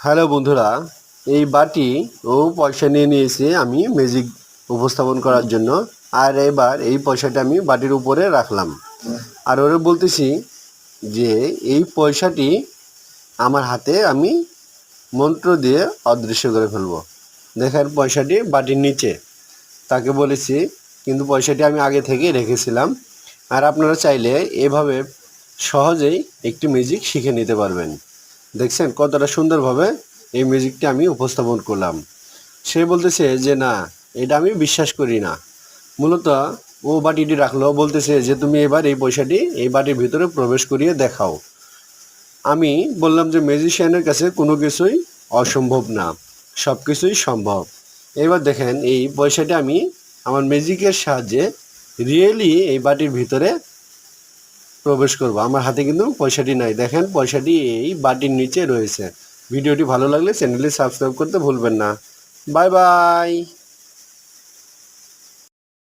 Hello বন্ধুরা, এই বাটি ও পয়সা নিয়ে নিয়েছি আমি ম্যাজিক উপস্থাপন করার জন্য। আর এবার এই পয়সাটা আমি বাটির উপরে রাখলাম, আর ওরে বলতেছি যে এই পয়সাটি আমার হাতে আমি মন্ত্র দিয়ে অদৃশ্য করে ফেলবো। দেখেন পয়সাটি বাটির নিচে। তাকে বলেছি, কিন্তু পয়সাটি আমি আগে থেকেই রেখেছিলাম। আর আপনারা চাইলে এভাবে সহজেই একটি ম্যাজিক শিখে নিতে পারবেন। দেখছেন কতটা সুন্দরভাবে এই মিউজিকটি আমি উপস্থাপন করলাম। সে বলতেছে যে না, এটা আমি বিশ্বাস করি না। মূলত ও বাটিটি রাখলো, বলতেছে যে তুমি এবার এই পয়সাটি এই বাটির ভিতরে প্রবেশ করিয়ে দেখাও। আমি বললাম যে ম্যাজিশিয়ানের কাছে কোনো কিছুই অসম্ভব না, সব কিছুই সম্ভব। এবার দেখেন এই পয়সাটি আমি আমার ম্যাজিকের সাহায্যে রিয়েলি এই বাটির ভিতরে প্রবেশ করব। আমার হাতে কিন্তু পয়সাটি নাই, দেখেন পয়সাটি এই বাটির নিচে রয়েছে। ভিডিওটি ভালো লাগলে চ্যানেলটি সাবস্ক্রাইব করতে ভুলবেন না। Bye bye.